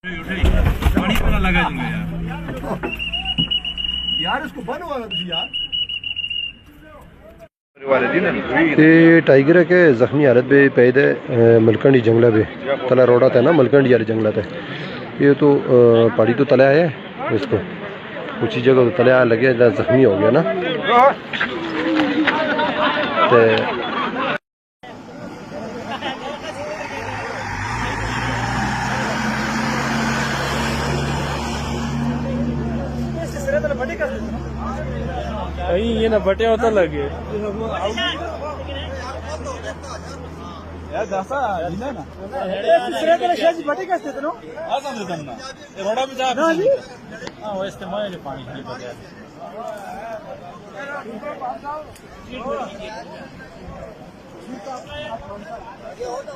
पानी पे ना लगा दूंगा यार इसको बंद हुआ तुझे यार। ये टाइगर है के जख्मी हालत में पैद है मलकंडी जंगला पे तला रोड़ा था ना मलकंडी यार जंगला था ये तो पहाड़ी तो तला है इसको कुछ ही जगह तो तला लगे जख्मी हो गया ना ते ये ना बटे होता लगे यार दासा दिला ना तिसऱ्या त्याला शेज बटे कसते तो असं देताना रोडा पे जा हां वो इस्तेमाल है पानी की बगैर ये होता